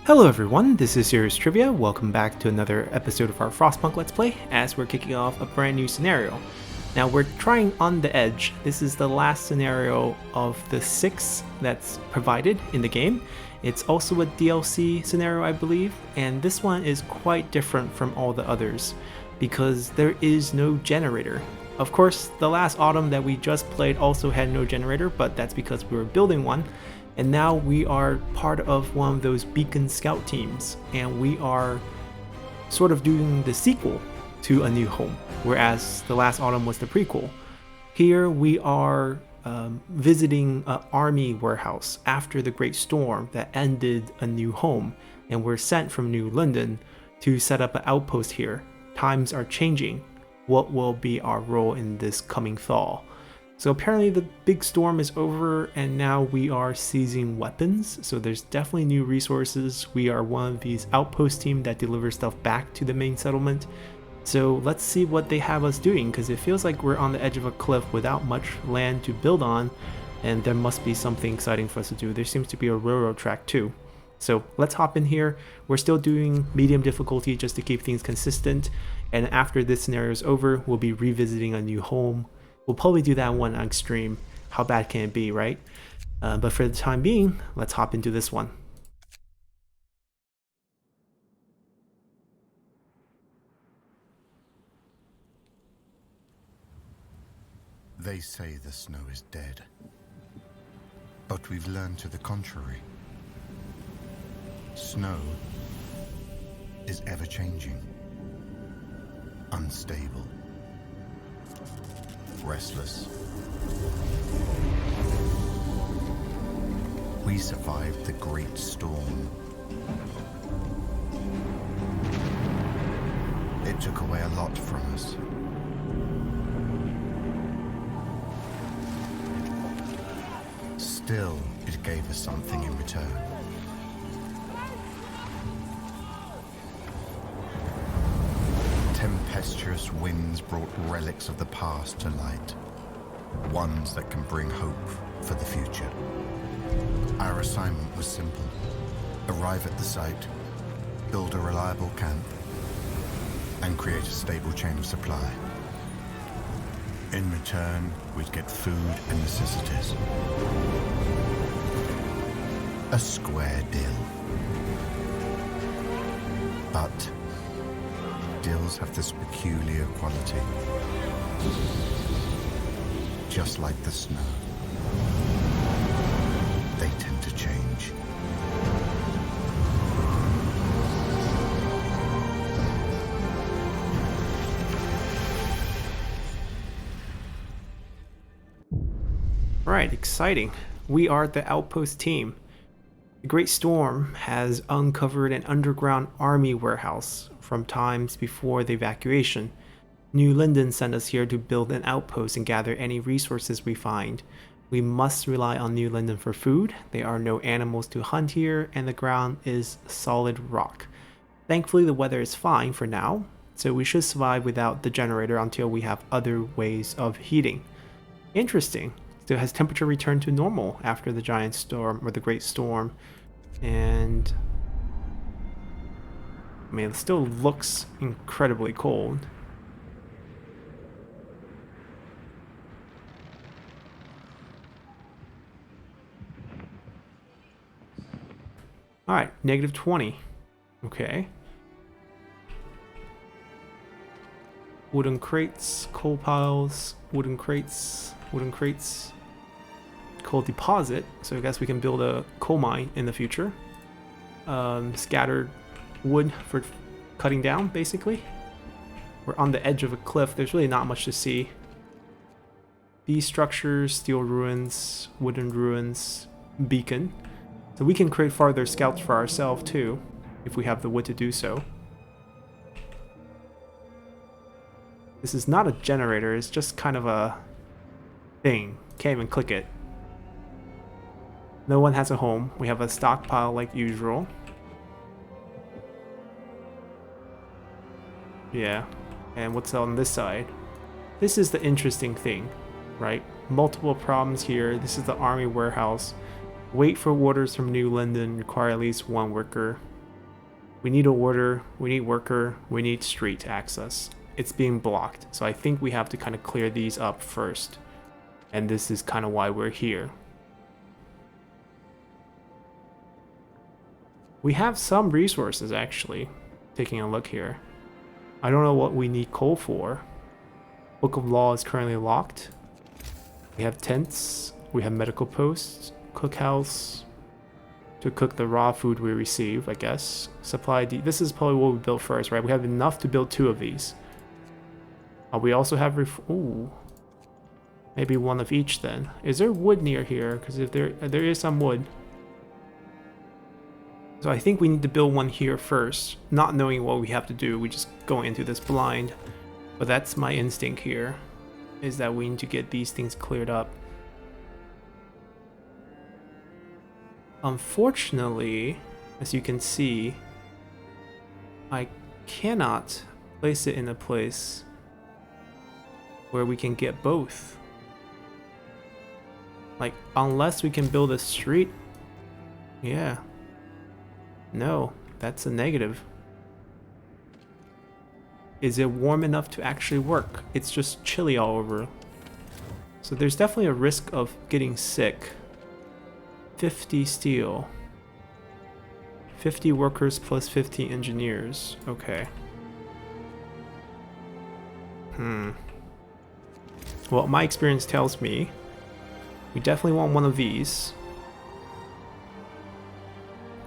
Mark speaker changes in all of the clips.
Speaker 1: Hello everyone, this is Serious Trivia. Welcome back to another episode of our Frostpunk Let's Play as we're kicking off a brand new scenario. Now we're trying On the Edge. This is the last scenario of the 6 that's provided in the game. It's also a DLC scenario, I believe, and this one is quite different from all the others because there is no generator. Of course, the last autumn that we just played also had no generator, but that's because we were building one. And now we are part of one of those beacon scout teams, and we are sort of doing the sequel to A New Home, whereas the last autumn was the prequel. Here we are visiting an army warehouse after the Great Storm that ended A New Home, and we're sent from New London to set up an outpost here. Times are changing. What will be our role in this coming thaw? So apparently the big storm is over and now we are seizing weapons. So there's definitely new resources. We are one of these outpost team that delivers stuff back to the main settlement. So let's see what they have us doing, because it feels like we're on the edge of a cliff without much land to build on, and there must be something exciting for us to do. There seems to be a railroad track too. So let's hop in here. We're still doing medium difficulty just to keep things consistent. And after this scenario is over, we'll be revisiting A New Home. We'll probably do that one on stream. How bad can it be, right? But for the time being, let's hop into this one.
Speaker 2: They say the snow is dead, but we've learned to the contrary. Snow is ever-changing, unstable, restless. We survived the Great Storm. It took away a lot from us. Still, it gave us something in return. Tempestuous winds brought relics of the past to light, ones that can bring hope for the future. Our assignment was simple: arrive at the site, build a reliable camp, and create a stable chain of supply. In return, we'd get food and necessities. A square deal. But deals have this peculiar quality. Just like the snow, they tend to change.
Speaker 1: Right, exciting. We are the Outpost team. The Great Storm has uncovered an underground army warehouse from times before the evacuation. New London sent us here to build an outpost and gather any resources we find. We must rely on New London for food. There are no animals to hunt here, and the ground is solid rock. Thankfully, the weather is fine for now, so we should survive without the generator until we have other ways of heating. Interesting. Still has temperature returned to normal after the giant storm, or the Great Storm, and I mean, it still looks incredibly cold. Alright, -20. Okay. Wooden crates, coal piles, wooden crates, coal deposit, so I guess we can build a coal mine in the future. Scattered wood for cutting down, basically. We're on the edge of a cliff. There's really not much to see. These structures, steel ruins, wooden ruins, beacon. So we can create farther scouts for ourselves too, if we have the wood to do so. This is not a generator, it's just kind of a thing. Can't even click it. No one has a home. We have a stockpile like usual. Yeah. And what's on this side? This is the interesting thing, right? Multiple problems here. This is the army warehouse. Wait for orders from New London. Require at least one worker. We need a order, we need worker, we need street access. It's being blocked, so I think we have to kind of clear these up first. And this is kind of why we're here. We have some resources, actually. Taking a look here. I don't know what we need coal for. Book of Law is currently locked. We have tents. We have medical posts. Cookhouse. To cook the raw food we receive, I guess. Supply this is probably what we build first, right? We have enough to build 2 of these. We also have ooh. Maybe 1 of each then. Is there wood near here? Because if there is some wood. So I think we need to build 1 here first, not knowing what we have to do. We just go into this blind. But that's my instinct here, is that we need to get these things cleared up. Unfortunately, as you can see, I cannot place it in a place where we can get both. Like, unless we can build a street. Yeah. No, that's a negative. Is it warm enough to actually work? It's just chilly all over. So there's definitely a risk of getting sick. 50 steel. 50 workers plus 50 engineers. Okay. Well, my experience tells me we definitely want 1 of these.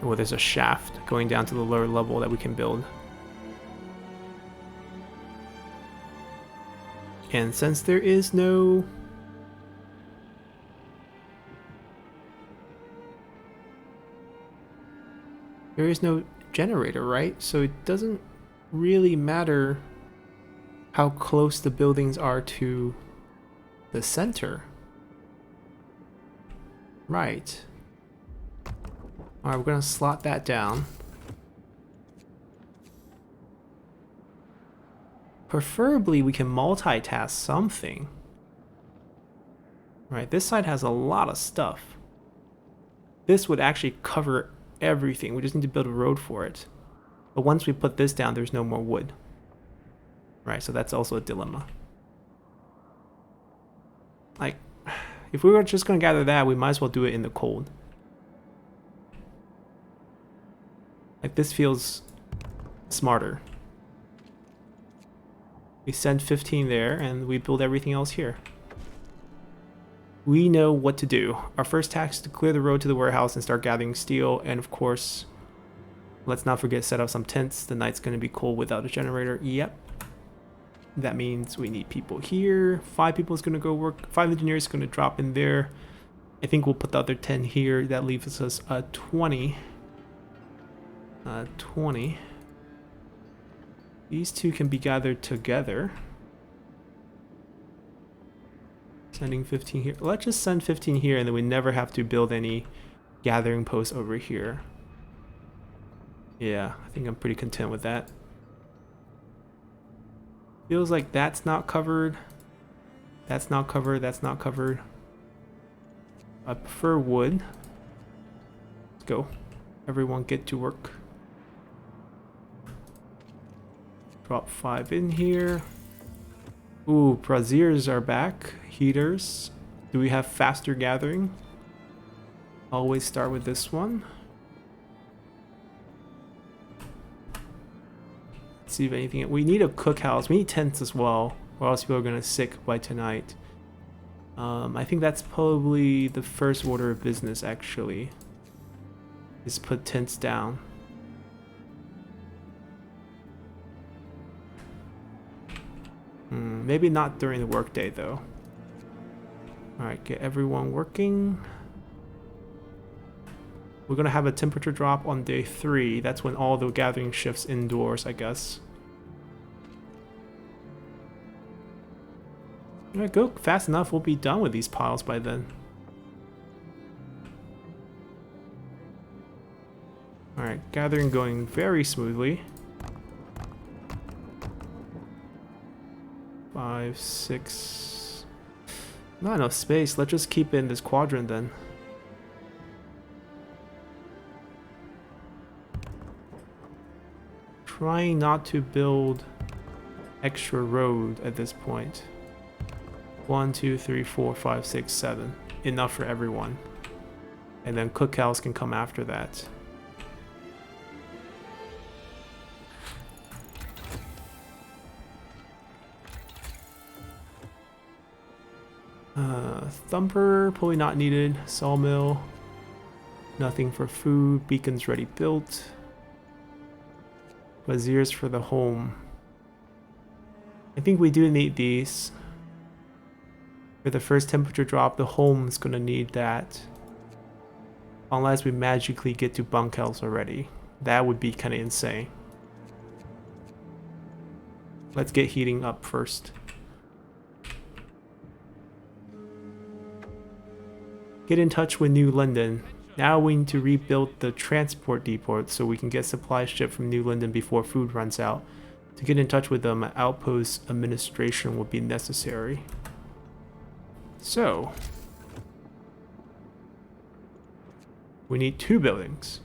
Speaker 1: Oh, there's a shaft going down to the lower level that we can build. And since there is no... There is no generator, right? So it doesn't really matter how close the buildings are to the center. Right. Alright, we're gonna slot that down. Preferably we can multitask something. Right, this side has a lot of stuff. This would actually cover everything. We just need to build a road for it. But once we put this down, there's no more wood. Right, so that's also a dilemma. Like, if we were just gonna gather that, we might as well do it in the cold. Like, this feels smarter. We send 15 there, and we build everything else here. We know what to do. Our first task is to clear the road to the warehouse and start gathering steel, and of course, let's not forget set up some tents. The night's going to be cold without a generator. Yep. That means we need people here. 5 people is going to go work. 5 engineers is going to drop in there. I think we'll put the other 10 here. That leaves us 20. 20. These 2 can be gathered together. Sending 15 here. Let's just send 15 here, and then we never have to build any gathering posts over here. Yeah, I think I'm pretty content with that. Feels like that's not covered. That's not covered. That's not covered. I prefer wood. Let's go. Everyone get to work. Drop 5 in here. Ooh, braziers are back. Heaters. Do we have faster gathering? Always start with this one. Let's see if anything. We need a cookhouse. We need tents as well, or else people are gonna sick by tonight. I think that's probably the first order of business. Actually, is put tents down. Maybe not during the workday though. Alright, get everyone working. We're gonna have a temperature drop on day 3. That's when all the gathering shifts indoors, I guess. Alright, go fast enough. We'll be done with these piles by then. Alright, gathering going very smoothly. 5, 6. Not enough space. Let's just keep it in this quadrant then. trying not to build extra road at this point. 1, 2, 3, 4, 5, 6, 7. Enough for everyone. And then cookhouse can come after that. Thumper, pulley not needed. Sawmill. Nothing for food. Beacons ready built. Wazirs for the home. I think we do need these. For the first temperature drop, the home's gonna need that. Unless we magically get to bunkhouse already. That would be kind of insane. Let's get heating up first. Get in touch with New London. Now we need to rebuild the transport depot so we can get supplies shipped from New London before food runs out. To get in touch with them, Outpost administration will be necessary. So, we need 2 buildings.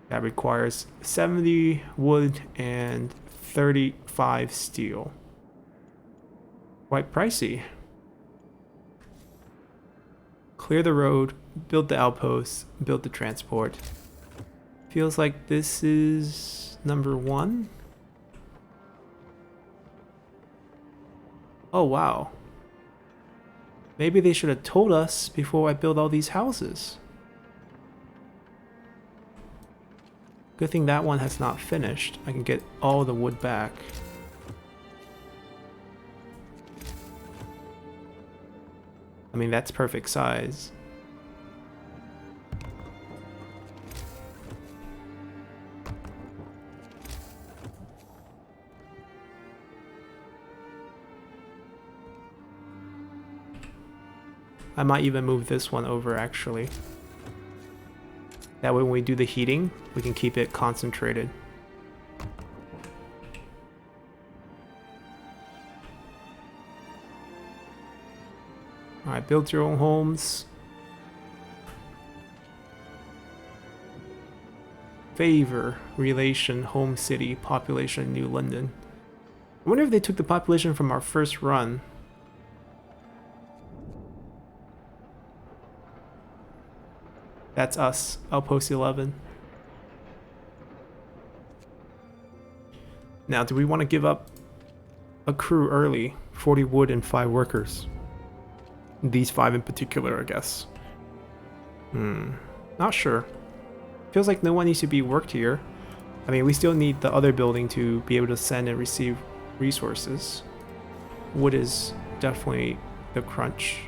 Speaker 1: That requires 70 wood and 35 steel. Quite pricey. Clear the road, build the outpost, build the transport. Feels like this is number 1. Oh wow. Maybe they should have told us before I build all these houses. Good thing that one has not finished. I can get all the wood back. I mean, that's perfect size. I might even move this one over actually. That way when we do the heating, we can keep it concentrated. Alright, build your own homes. Favor, relation, home city, population, New London. I wonder if they took the population from our first run. That's us, Outpost 11. Now, do we want to give up a crew early? 40 wood and 5 workers. These 5 in particular, I guess. Not sure. Feels like no one needs to be worked here. I mean, we still need the other building to be able to send and receive resources. Wood is definitely the crunch.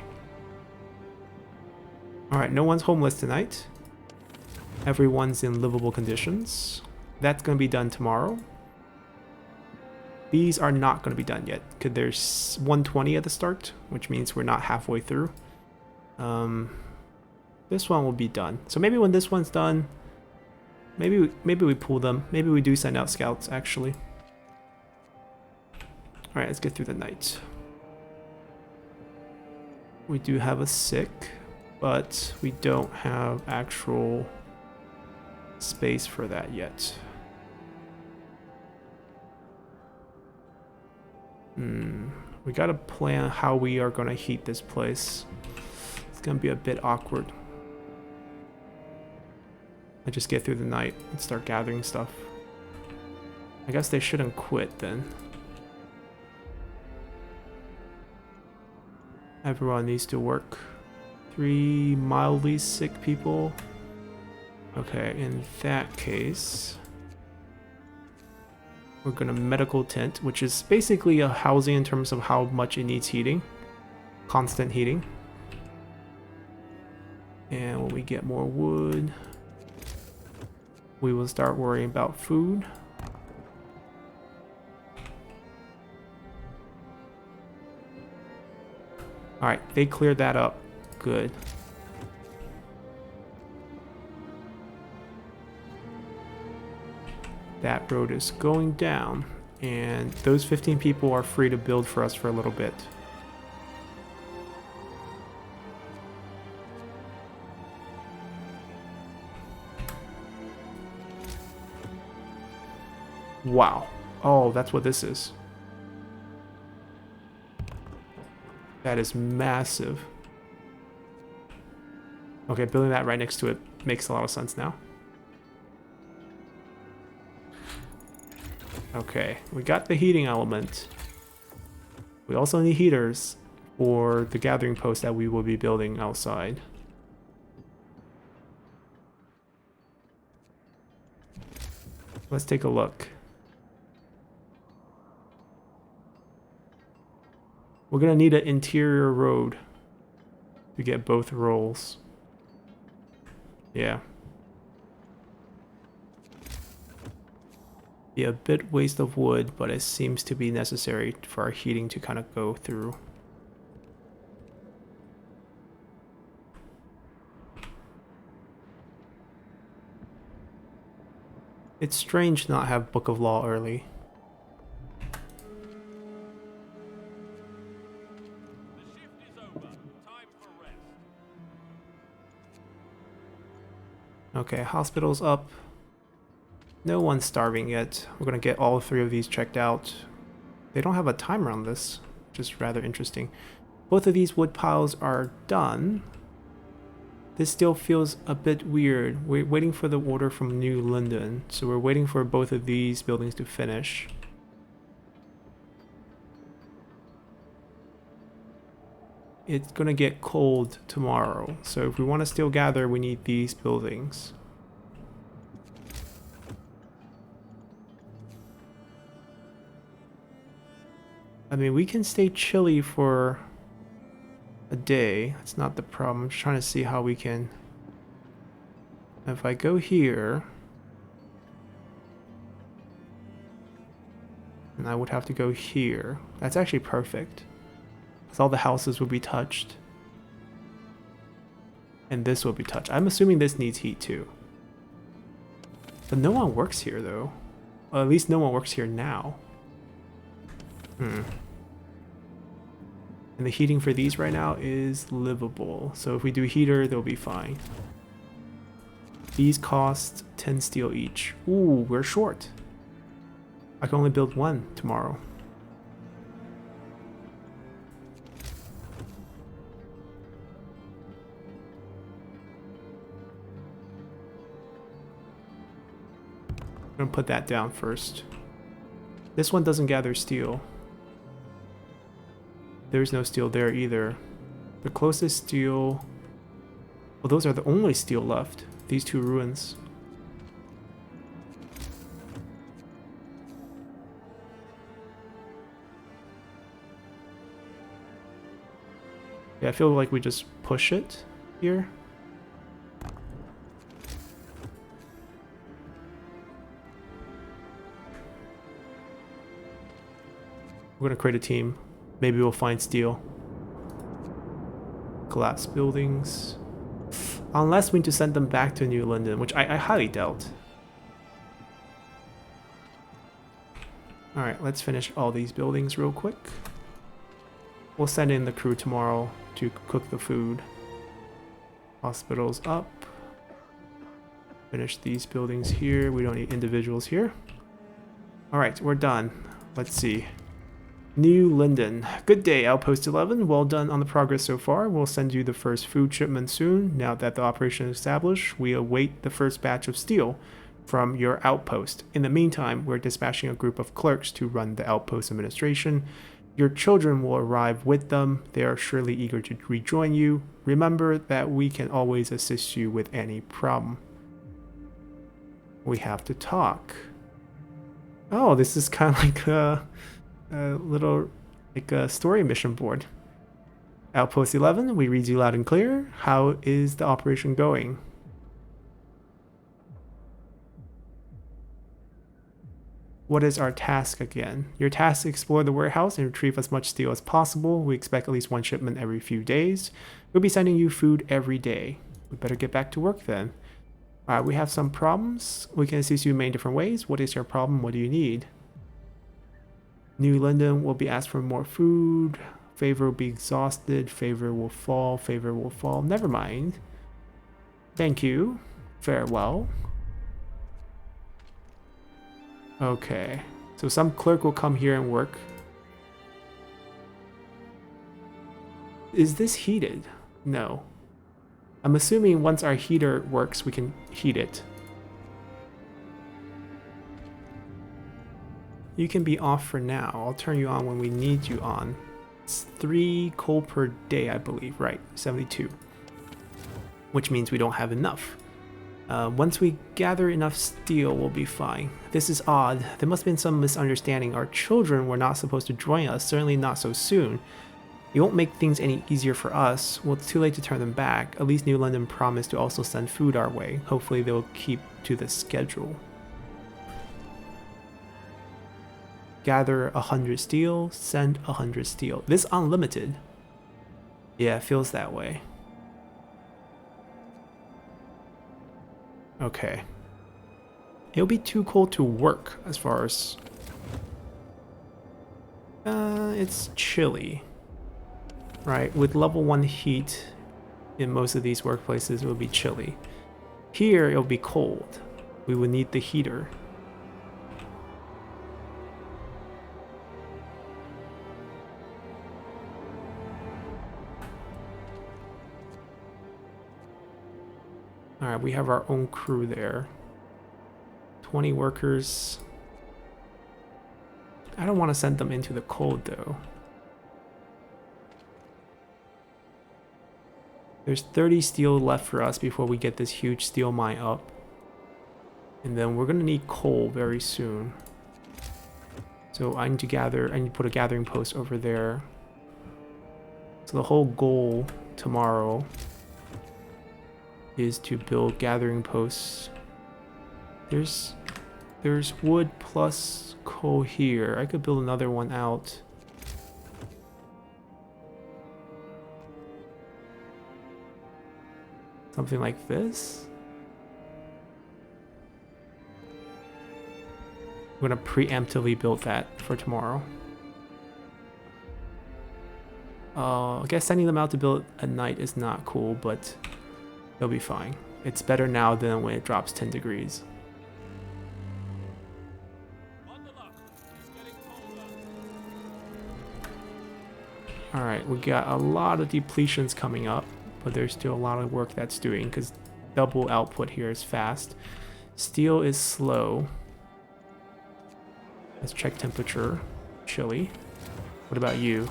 Speaker 1: Alright, no one's homeless tonight. Everyone's in livable conditions. That's going to be done tomorrow. These are not going to be done yet, because there's 120 at the start, which means we're not halfway through. This one will be done. So maybe when this one's done, maybe we pull them. Maybe we do send out scouts, actually. Alright, let's get through the night. We do have a sick, but we don't have actual space for that yet. We gotta plan how we are gonna heat this place. It's gonna be a bit awkward. I just get through the night and start gathering stuff. I guess they shouldn't quit then. Everyone needs to work. 3 mildly sick people. Okay, in that case, we're gonna medical tent, which is basically a housing in terms of how much it needs heating. Constant heating. And when we get more wood, we will start worrying about food. Alright, they cleared that up. Good. That road is going down, and those 15 people are free to build for us for a little bit. Wow. Oh, that's what this is. That is massive. Okay, building that right next to it makes a lot of sense now. Okay, we got the heating element. We also need heaters for the gathering post that we will be building outside. Let's take a look. We're gonna need an interior road to get both rolls. Yeah. Be a bit waste of wood, but it seems to be necessary for our heating to kind of go through. It's strange to not have Book of Law early. Okay, hospital's up. No one's starving yet. We're gonna get all three of these checked out. They don't have a timer on this, which is rather interesting. Both of these wood piles are done. This still feels a bit weird. We're waiting for the order from New London, so we're waiting for both of these buildings to finish. It's gonna get cold tomorrow, so if we want to still gather, we need these buildings. I mean, we can stay chilly for a day. That's not the problem. I'm just trying to see how we can... If I go here... And I would have to go here. That's actually perfect. Because all the houses will be touched. And this will be touched. I'm assuming this needs heat too. But no one works here though. Well, at least no one works here now. And the heating for these right now is livable. So if we do heater, they'll be fine. These cost 10 steel each. Ooh, we're short. I can only build one tomorrow. I'm gonna put that down first. This one doesn't gather steel. There's no steel there either. The closest steel... Well, those are the only steel left. These two ruins. Yeah, I feel like we just push it here. We're gonna create a team. Maybe we'll find steel. Collapse buildings. Unless we need to send them back to New London, which I highly doubt. Alright, let's finish all these buildings real quick. We'll send in the crew tomorrow to cook the food. Hospitals up. Finish these buildings here. We don't need individuals here. Alright, we're done. Let's see. New Linden. Good day, Outpost 11. Well done on the progress so far. We'll send you the first food shipment soon. Now that the operation is established, we await the first batch of steel from your outpost. In the meantime, we're dispatching a group of clerks to run the outpost administration. Your children will arrive with them. They are surely eager to rejoin you. Remember that we can always assist you with any problem. We have to talk. Oh, this is kind of like a little like a story mission board. Outpost 11, we read you loud and clear. How is the operation going? What is our task again? Your task is to explore the warehouse and retrieve as much steel as possible. We expect at least one shipment every few days. We'll be sending you food every day. We better get back to work then. Alright, we have some problems. We can assist you in many different ways. What is your problem? What do you need? New London will be asked for more food. Favor will be exhausted. Favor will fall. Favor will fall. Never mind. Thank you. Farewell. Okay. So some clerk will come here and work. Is this heated? No. I'm assuming once our heater works, we can heat it. You can be off for now. I'll turn you on when we need you on. It's 3 coal per day, I believe. Right, 72. Which means we don't have enough. Once we gather enough steel, we'll be fine. This is odd. There must have been some misunderstanding. Our children were not supposed to join us, certainly not so soon. You won't make things any easier for us. Well, it's too late to turn them back. At least New London promised to also send food our way. Hopefully they'll keep to the schedule. Gather 100 steel, send 100 steel. This unlimited? Yeah, it feels that way. Okay. It'll be too cold to work as far as... it's chilly. Right, with level 1 heat in most of these workplaces, it will be chilly. Here, it'll be cold. We would need the heater. Alright, we have our own crew there. 20 workers. I don't want to send them into the cold, though. There's 30 steel left for us before we get this huge steel mine up. And then we're gonna need coal very soon. So I need to put a gathering post over there. So the whole goal tomorrow is to build gathering posts. There's wood plus coal here. I could build another one out. Something like this. I'm gonna preemptively build that for tomorrow. I guess sending them out to build at night is not cool, but they'll be fine. It's better now than when it drops 10 degrees. Alright, we got a lot of depletions coming up, but there's still a lot of work that's doing because double output here is fast. Steel is slow. Let's check temperature. Chilly. What about you?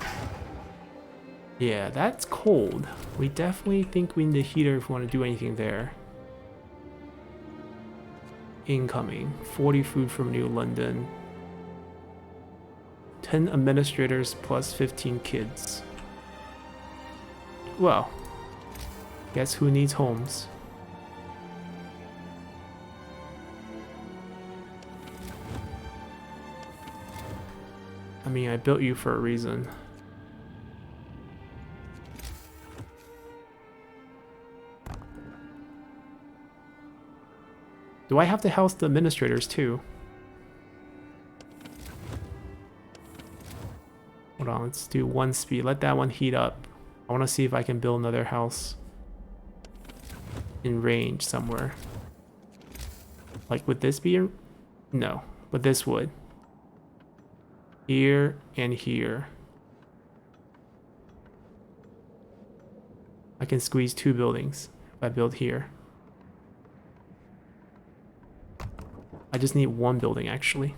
Speaker 1: Yeah, that's cold. We definitely think we need a heater if we want to do anything there. Incoming. 40 food from New London. 10 administrators plus 15 kids. Well, guess who needs homes? I mean, I built you for a reason. Do I have to house the administrators too? Hold on, let's do 1 speed. Let that one heat up. I want to see if I can build another house in range somewhere. Like, would this be in... No, but this would. Here and here. I can squeeze 2 buildings if I build here. I just need 1 building, actually.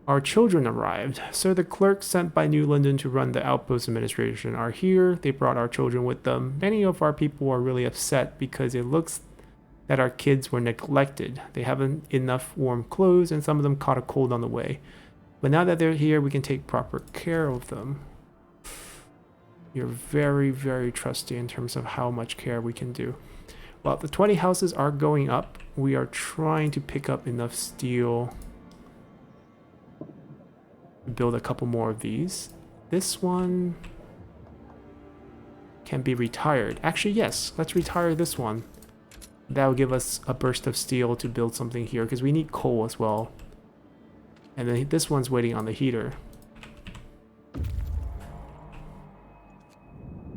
Speaker 1: Our children arrived. Sir, the clerks sent by New London to run the Outpost administration are here. They brought our children with them. Many of our people are really upset because it looks that our kids were neglected. They haven't enough warm clothes and some of them caught a cold on the way. But now that they're here, we can take proper care of them. You're very, very trusty in terms of how much care we can do. Well, the 20 houses are going up. We are trying to pick up enough steel to build a couple more of these. This one can be retired. Actually, yes, let's retire this one. That will give us a burst of steel to build something here because we need coal as well. And then this one's waiting on the heater.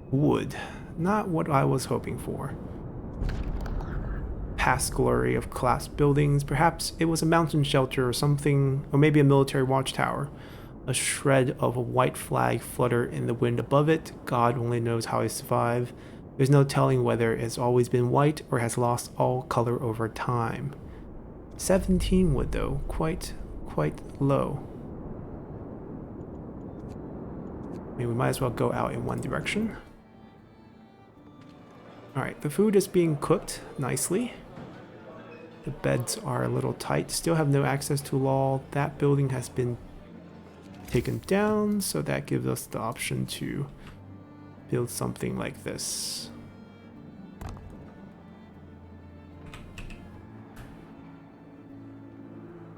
Speaker 1: Wood. Not what I was hoping for. past glory of collapsed buildings. Perhaps it was a mountain shelter or something, or maybe a military watchtower. A shred of a white flag fluttered in the wind above it. God only knows how it survived. There's no telling whether it's always been white or has lost all color over time. 17 wood though, quite low. I mean, we might as well go out in one direction. Alright, the food is being cooked nicely. The beds are a little tight. Still have no access to law. That building has been taken down, so that gives us the option to build something like this.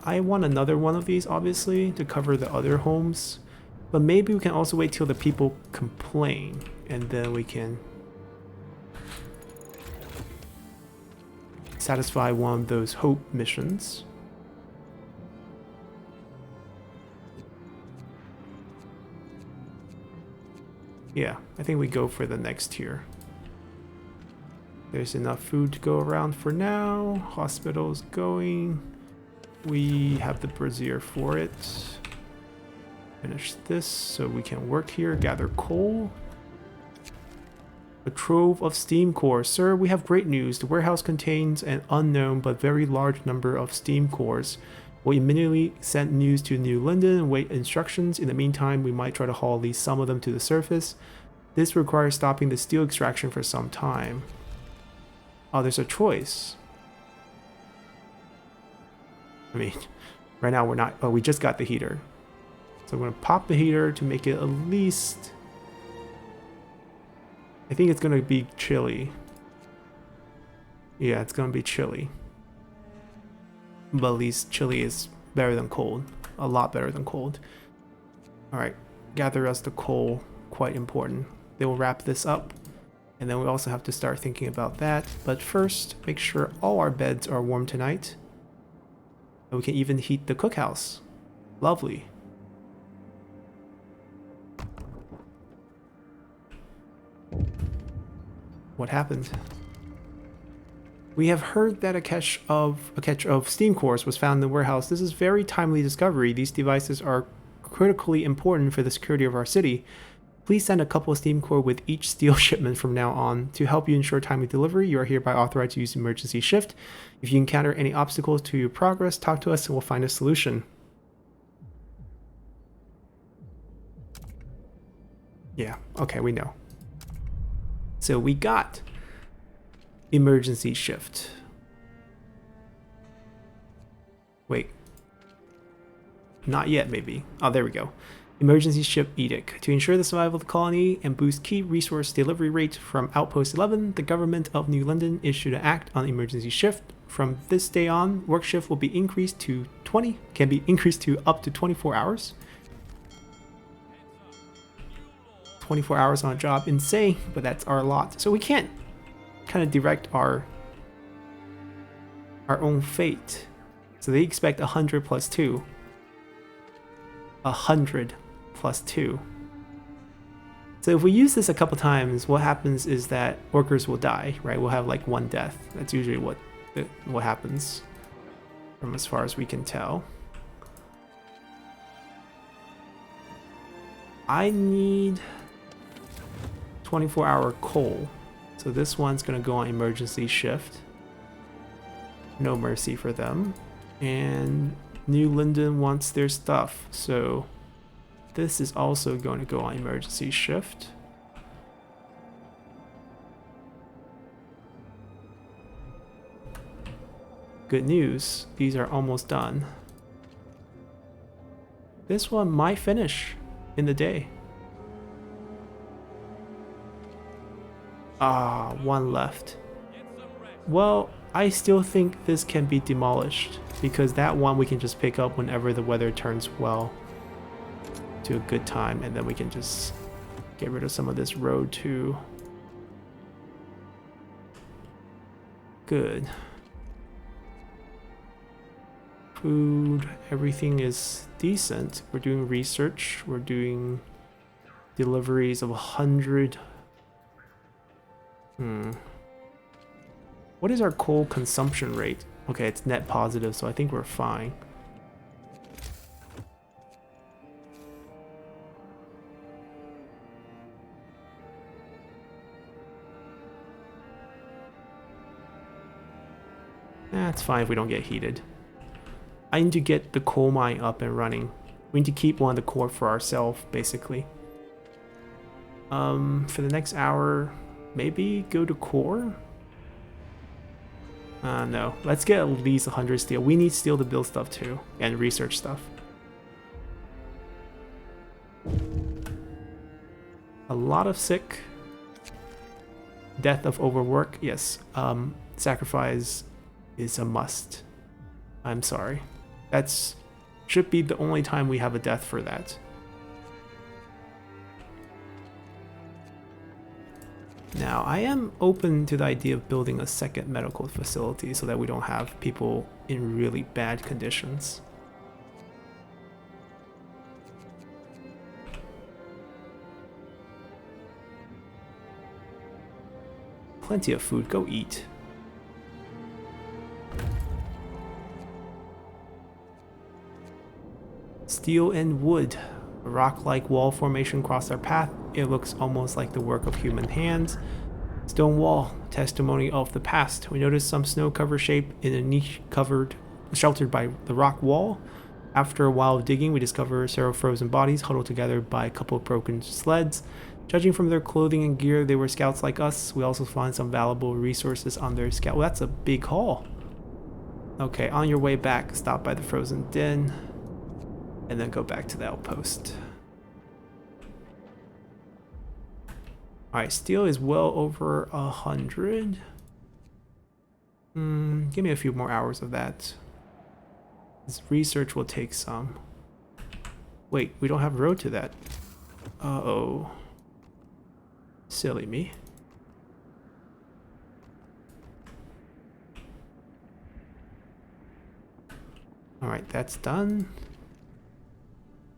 Speaker 1: I want another one of these, obviously, to cover the other homes. But maybe we can also wait till the people complain, and then we can satisfy one of those hope missions. Yeah, I think we go for the next tier. There's enough food to go around for now. Hospital's going. We have the brazier for it. Finish this so we can work here. Gather coal. A trove of steam cores. Sir, we have great news. The warehouse contains an unknown but very large number of steam cores. We'll immediately send news to New London and wait instructions. In the meantime, we might try to haul at least some of them to the surface. This requires stopping the steel extraction for some time. Oh, there's a choice. I mean, right now we're not... Oh, we just got the heater. So I'm going to pop the heater to make it at least... I think it's going to be chilly. Yeah, it's going to be chilly. But at least chilly is better than cold. A lot better than cold. Alright, gather us the coal. Quite important. They will wrap this up. And then we also have to start thinking about that. But first, make sure all our beds are warm tonight. And we can even heat the cookhouse. Lovely. What happened? We have heard that a cache of steam cores was found in the warehouse. This is very timely discovery. These devices are critically important for the security of our city. Please send a couple of steam core with each steel shipment from now on. To help you ensure timely delivery, you are hereby authorized to use emergency shift. If you encounter any obstacles to your progress, talk to us and we'll find a solution. Yeah, okay, we know. So we got emergency shift. Wait. Not yet, maybe. Oh, there we go. Emergency ship edict. To ensure the survival of the colony and boost key resource delivery rate from Outpost 11, the government of New London issued an act on emergency shift. From this day on, work shift will be increased to 20, can be increased to up to 24 hours. 24 hours on a job, insane, but that's our lot. So we can't kind of direct our own fate. So they expect 100 plus 2. 100 plus 2. So if we use this a couple times, what happens is that workers will die, right? We'll have like one death. That's usually what happens from as far as we can tell. I need 24-hour coal. So this one's going to go on emergency shift. No mercy for them. And New Linden wants their stuff. So this is also going to go on emergency shift. Good news, these are almost done. This one might finish in the day. Ah, one left. Well, I still think this can be demolished because that one we can just pick up whenever the weather turns well to a good time, and then we can just get rid of some of this road too. Good. Food, everything is decent. We're doing research, we're doing deliveries of 100. What is our coal consumption rate? Okay, it's net positive, so I think we're fine. It's fine if we don't get heated. I need to get the coal mine up and running. We need to keep one of the core for ourselves, basically. For the next hour, maybe go to core? No. Let's get at least 100 steel. We need steel to build stuff too, and research stuff. A lot of sick. Death of overwork, yes. Sacrifice is a must. I'm sorry. That's should be the only time we have a death for that. Now, I am open to the idea of building a second medical facility so that we don't have people in really bad conditions. Plenty of food, go eat. Steel and wood. A rock-like wall formation crossed our path. It looks almost like the work of human hands. Stone wall, testimony of the past. We noticed some snow-covered shape in a niche sheltered by the rock wall. After a while of digging, we discovered several frozen bodies huddled together by a couple of broken sleds. Judging from their clothing and gear, they were scouts like us. We also find some valuable resources on their scout. Well, that's a big haul. Okay, on your way back, stop by the frozen den. And then go back to the outpost. Alright, steel is well over 100. Give me a few more hours of that. This research will take some. Wait, we don't have a road to that. Uh-oh. Silly me. Alright, that's done.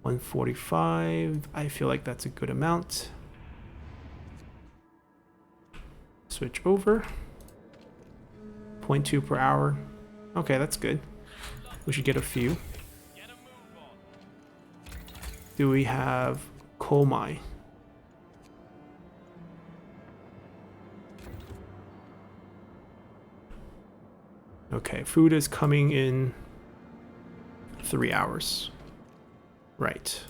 Speaker 1: 145. I feel like that's a good amount. Switch over. 0.2 per hour. Okay, that's good. We should get a few. Do we have coal mine? Okay, food is coming in 3 hours. Right.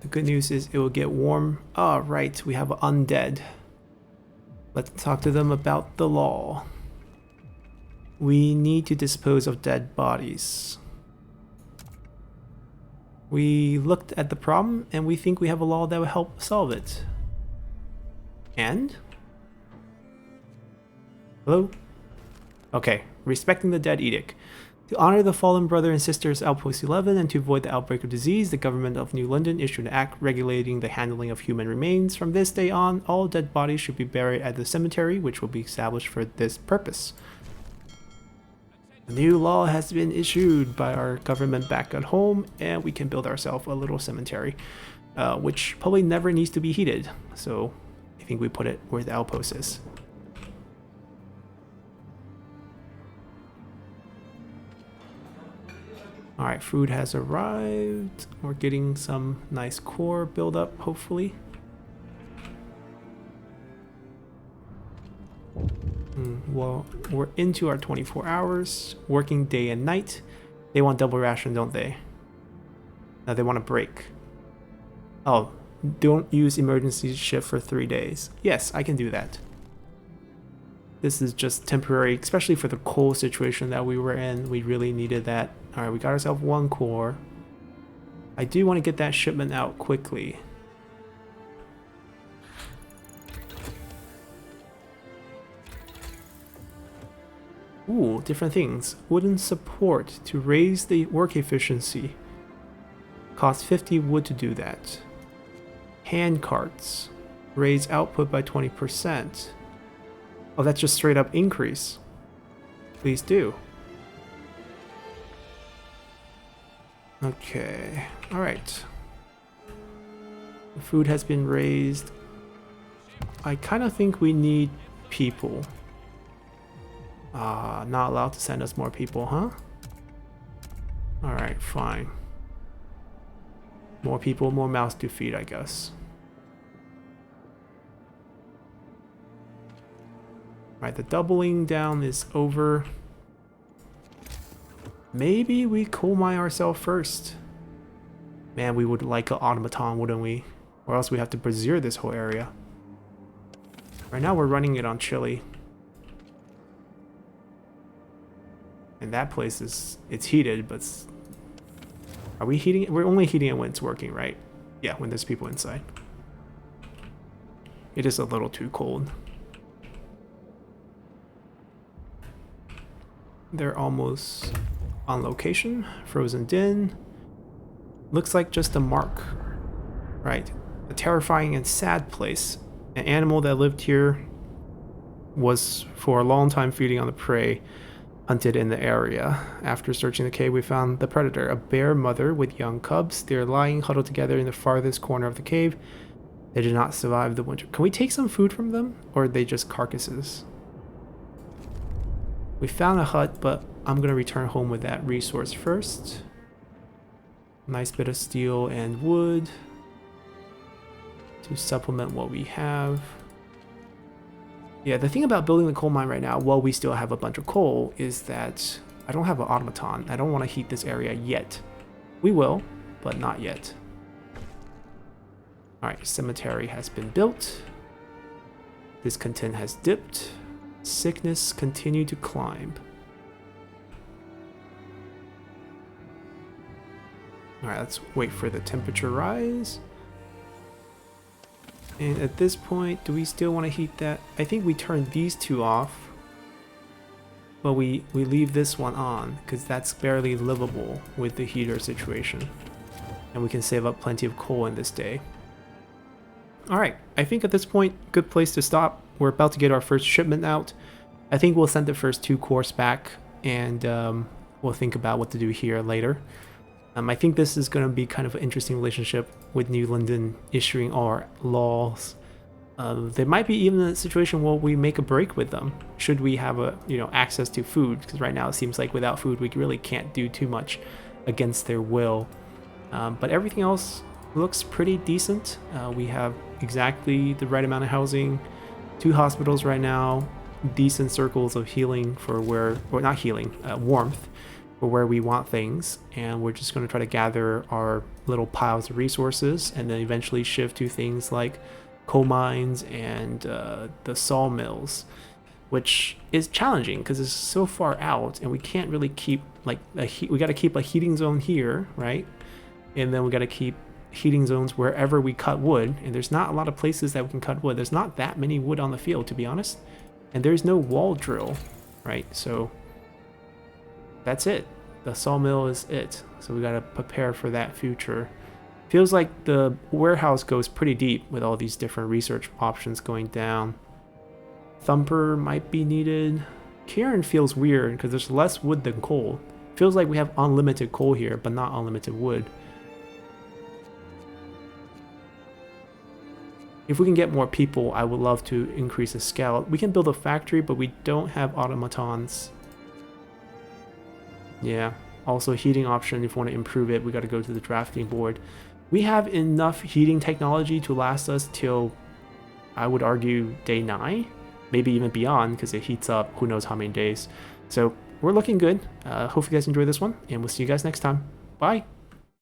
Speaker 1: The good news is it will get warm. Ah, right, we have undead. Let's talk to them about the law. We need to dispose of dead bodies. We looked at the problem and we think we have a law that will help solve it. And? Hello? Okay, respecting the dead edict. To honor the fallen brother and sisters Outpost 11 and to avoid the outbreak of disease, the government of New London issued an act regulating the handling of human remains. From this day on, all dead bodies should be buried at the cemetery, which will be established for this purpose. A new law has been issued by our government back at home, and we can build ourselves a little cemetery, which probably never needs to be heated. So I think we put it where the outpost is. Alright, food has arrived. We're getting some nice core build-up, hopefully. Well, we're into our 24 hours, working day and night. They want double ration, don't they? No, they want a break. Oh, don't use emergency shift for 3 days. Yes, I can do that. This is just temporary, especially for the coal situation that we were in. We really needed that. Alright, we got ourselves 1 core. I do want to get that shipment out quickly. Ooh, different things. Wooden support to raise the work efficiency. Cost 50 wood to do that. Hand carts. Raise output by 20%. Oh, that's just straight up increase. Please do. Okay, alright. The food has been raised. I kind of think we need people. Not allowed to send us more people, huh? Alright, fine. More people, more mouths to feed, I guess. Alright, the doubling down is over. Maybe we coal mine ourselves first. Man, we would like an automaton, wouldn't we? Or else we have to brazier this whole area. Right now we're running it on chili. And that place it's heated, but are we heating it? We're only heating it when it's working, right? Yeah, when there's people inside. It is a little too cold. They're almost on location. Frozen Den. Looks like just a mark. Right. A terrifying and sad place. An animal that lived here was for a long time feeding on the prey hunted in the area. After searching the cave, we found the predator, a bear mother with young cubs. They're lying huddled together in the farthest corner of the cave. They did not survive the winter. Can we take some food from them? Or are they just carcasses? We found a hut, but I'm going to return home with that resource first. Nice bit of steel and wood to supplement what we have. Yeah, the thing about building the coal mine right now, while we still have a bunch of coal, is that I don't have an automaton. I don't want to heat this area yet. We will, but not yet. Alright, cemetery has been built. Discontent has dipped. Sickness continued to climb. Alright, let's wait for the temperature rise. And at this point, do we still want to heat that? I think we turn these two off. But we leave this one on, because that's barely livable with the heater situation. And we can save up plenty of coal in this day. Alright, I think at this point, good place to stop. We're about to get our first shipment out. I think we'll send the first 2 cores back, and we'll think about what to do here later. I think this is going to be kind of an interesting relationship with New London issuing our laws. There might be even a situation where we make a break with them, should we have access to food, because right now it seems like without food we really can't do too much against their will. But everything else looks pretty decent. We have exactly the right amount of housing, 2 hospitals right now, decent circles of healing for where, or not healing, warmth for where we want things, and we're just going to try to gather our little piles of resources and then eventually shift to things like coal mines and the sawmills, which is challenging because it's so far out and we can't really keep like we got to keep a heating zone here, right? And then we got to keep heating zones wherever we cut wood, and there's not a lot of places that we can cut wood. There's not that many wood on the field, to be honest, and there's no wall drill, right? So that's it. The sawmill is it. So we got to prepare for that future. Feels like the warehouse goes pretty deep with all these different research options going down. Thumper might be needed. Cairn feels weird because there's less wood than coal. Feels like we have unlimited coal here, but not unlimited wood. If we can get more people, I would love to increase the scale. We can build a factory, but we don't have automatons. Yeah, also heating option, if we want to improve it, we got to go to the drafting board. We have enough heating technology to last us till, I would argue, day 9, maybe even beyond, because it heats up who knows how many days. So we're looking good. Hope you guys enjoy this one, and we'll see you guys next time. Bye!